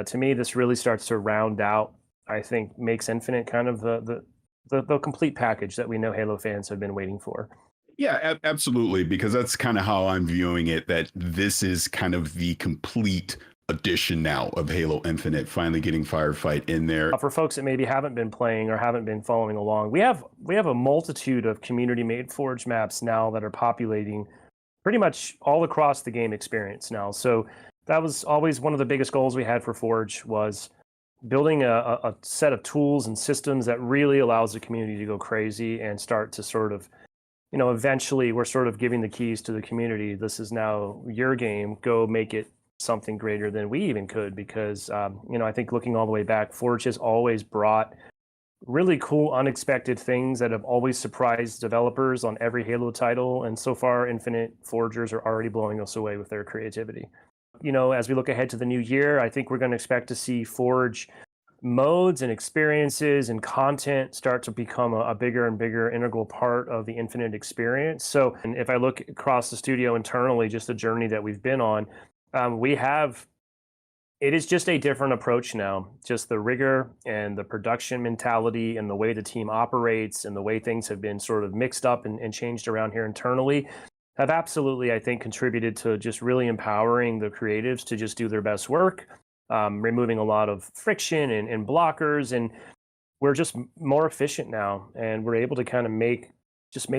to me, this really starts to round out, I think, makes Infinite kind of the complete package that we know Halo fans have been waiting for. Yeah, absolutely, because that's kind of how I'm viewing it, that this is kind of the complete edition now of Halo Infinite, finally getting Firefight in there. For folks that maybe haven't been playing or haven't been following along, we have a multitude of community-made Forge maps now that are populating pretty much all across the game experience now. So that was always one of the biggest goals we had for Forge, was building a set of tools and systems that really allows the community to go crazy and start to sort of, eventually we're sort of giving the keys to the community. This is now your game. Go make it something greater than we even could, because, I think looking all the way back, Forge has always brought really cool, unexpected things that have always surprised developers on every Halo title. And so far, Infinite Forgers are already blowing us away with their creativity. As we look ahead to the new year, I think we're going to expect to see Forge modes and experiences and content start to become a bigger and bigger integral part of the Infinite experience. So, and if I look across the studio internally, just the journey that we've been on, it is just a different approach now. Just the rigor and the production mentality and the way the team operates and the way things have been sort of mixed up and changed around here internally have absolutely, I think, contributed to just really empowering the creatives to just do their best work, removing a lot of friction and blockers. And we're just more efficient now, and we're able to kind of make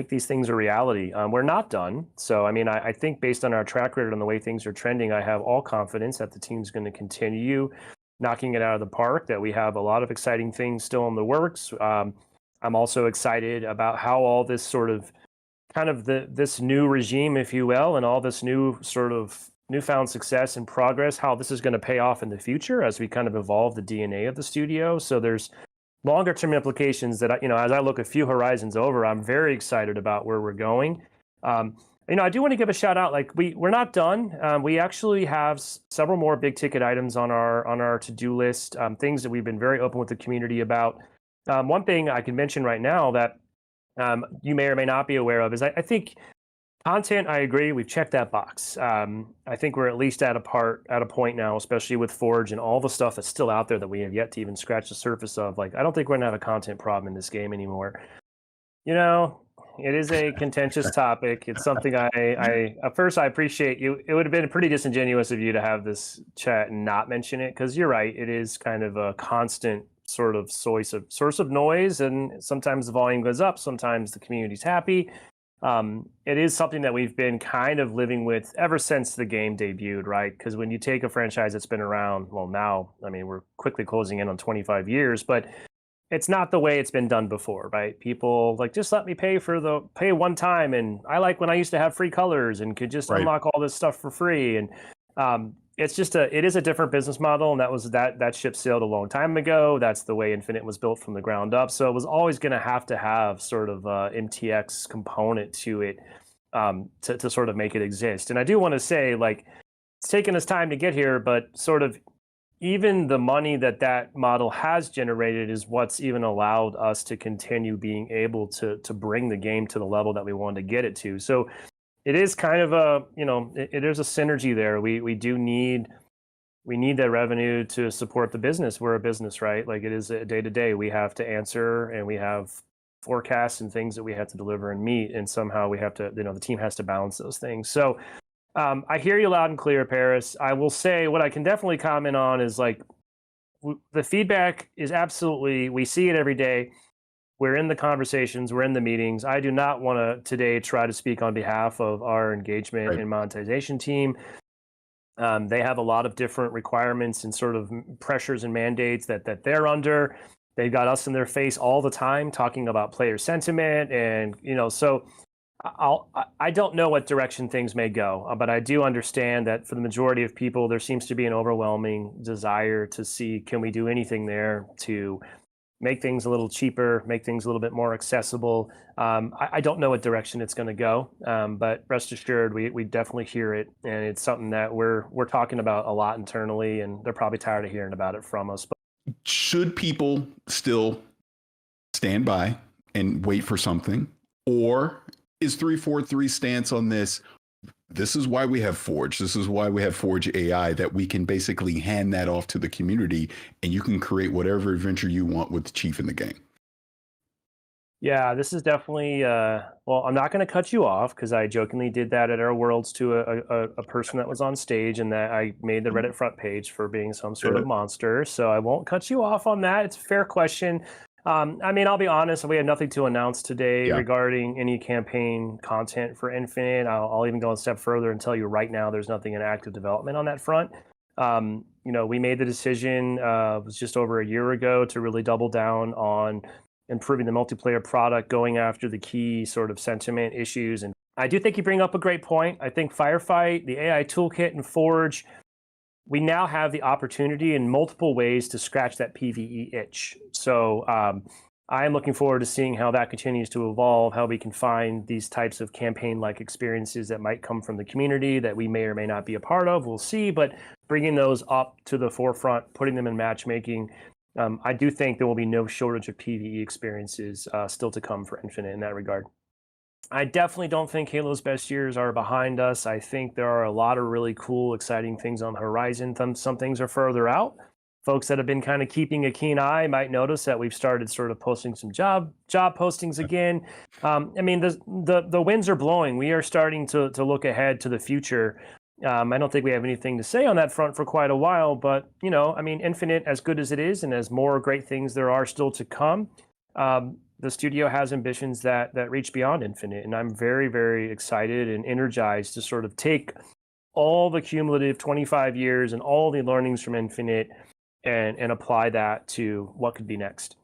these things a reality. We're not done. So, I mean, I think based on our track record and the way things are trending, I have all confidence that the team's going to continue knocking it out of the park, that we have a lot of exciting things still in the works. I'm also excited about how all this sort of kind of this new regime, if you will, and all this new sort of newfound success and progress, how this is going to pay off in the future as we kind of evolve the DNA of the studio. So there's longer term implications that, as I look a few horizons over, I'm very excited about where we're going. I do want to give a shout out, like we're not done. We actually have several more big ticket items on our to-do list, things that we've been very open with the community about. One thing I can mention right now that you may or may not be aware of is I think content, I agree, we've checked that box. I think we're at least at a point now, especially with Forge and all the stuff that's still out there that we have yet to even scratch the surface of. Like, I don't think we're gonna have a content problem in this game anymore. It is a contentious topic. It's something I at first I appreciate you. It would have been pretty disingenuous of you to have this chat and not mention it, because you're right, it is kind of a constant sort of source of noise, and sometimes the volume goes up, sometimes the community's happy. It is something that we've been kind of living with ever since the game debuted, right? Because when you take a franchise that's been around, well, now, I mean, we're quickly closing in on 25 years, but it's not the way it's been done before, right? People like, just let me pay one time, and I like when I used to have free colors and could just unlock all this stuff for free. And it is a different business model, and that ship sailed a long time ago. That's the way Infinite was built from the ground up. So it was always going to have sort of a MTX component to it, to sort of make it exist. And I do want to say, like, it's taken us time to get here, but sort of even the money that model has generated is what's even allowed us to continue being able to bring the game to the level that we wanted to get it to. So it is kind of there's a synergy there. We need that revenue to support the business. We're a business, right? Like, it is a day to day. We have to answer, and we have forecasts and things that we have to deliver and meet. And somehow we have to, the team has to balance those things. So I hear you loud and clear, Paris. I will say what I can definitely comment on is, like, the feedback is absolutely, we see it every day. We're in the conversations, we're in the meetings. I do not want to today try to speak on behalf of our engagement and monetization team. They have a lot of different requirements and sort of pressures and mandates that they're under. They've got us in their face all the time talking about player sentiment, and so I don't know what direction things may go, but I do understand that for the majority of people, there seems to be an overwhelming desire to see, can we do anything there to make things a little cheaper, make things a little bit more accessible. I don't know what direction it's going to go, but rest assured, we definitely hear it, and it's something that we're talking about a lot internally, and they're probably tired of hearing about it from us. But should people still stand by and wait for something, or is 343 stance on this? This is why we have Forge. This is why we have Forge AI, that we can basically hand that off to the community and you can create whatever adventure you want with Chief in the game. Yeah, this is definitely, well, I'm not going to cut you off because I jokingly did that at our Worlds to a person that was on stage, and that I made the Reddit front page for being some sort of monster. So I won't cut you off on that. It's a fair question. I mean, I'll be honest, we had nothing to announce today regarding any campaign content for Infinite. I'll even go a step further and tell you right now there's nothing in active development on that front. You know, we made the decision, it was just over a year ago, to really double down on improving the multiplayer product, going after the key sort of sentiment issues. And I do think you bring up a great point. I think Firefight, the AI toolkit, and Forge, we now have the opportunity in multiple ways to scratch that PvE itch. So I am looking forward to seeing how that continues to evolve, how we can find these types of campaign-like experiences that might come from the community that we may or may not be a part of. We'll see, but bringing those up to the forefront, putting them in matchmaking, I do think there will be no shortage of PvE experiences still to come for Infinite in that regard. I definitely don't think Halo's best years are behind us. I think there are a lot of really cool, exciting things on the horizon. Some things are further out. Folks that have been kind of keeping a keen eye might notice that we've started sort of posting some job postings again. I mean, the winds are blowing. We are starting to look ahead to the future. I don't think we have anything to say on that front for quite a while, but, you know, I mean, Infinite, as good as it is, and as more great things there are still to come, the studio has ambitions that reach beyond Infinite. And I'm very, very excited and energized to sort of take all the cumulative 25 years and all the learnings from Infinite and apply that to what could be next.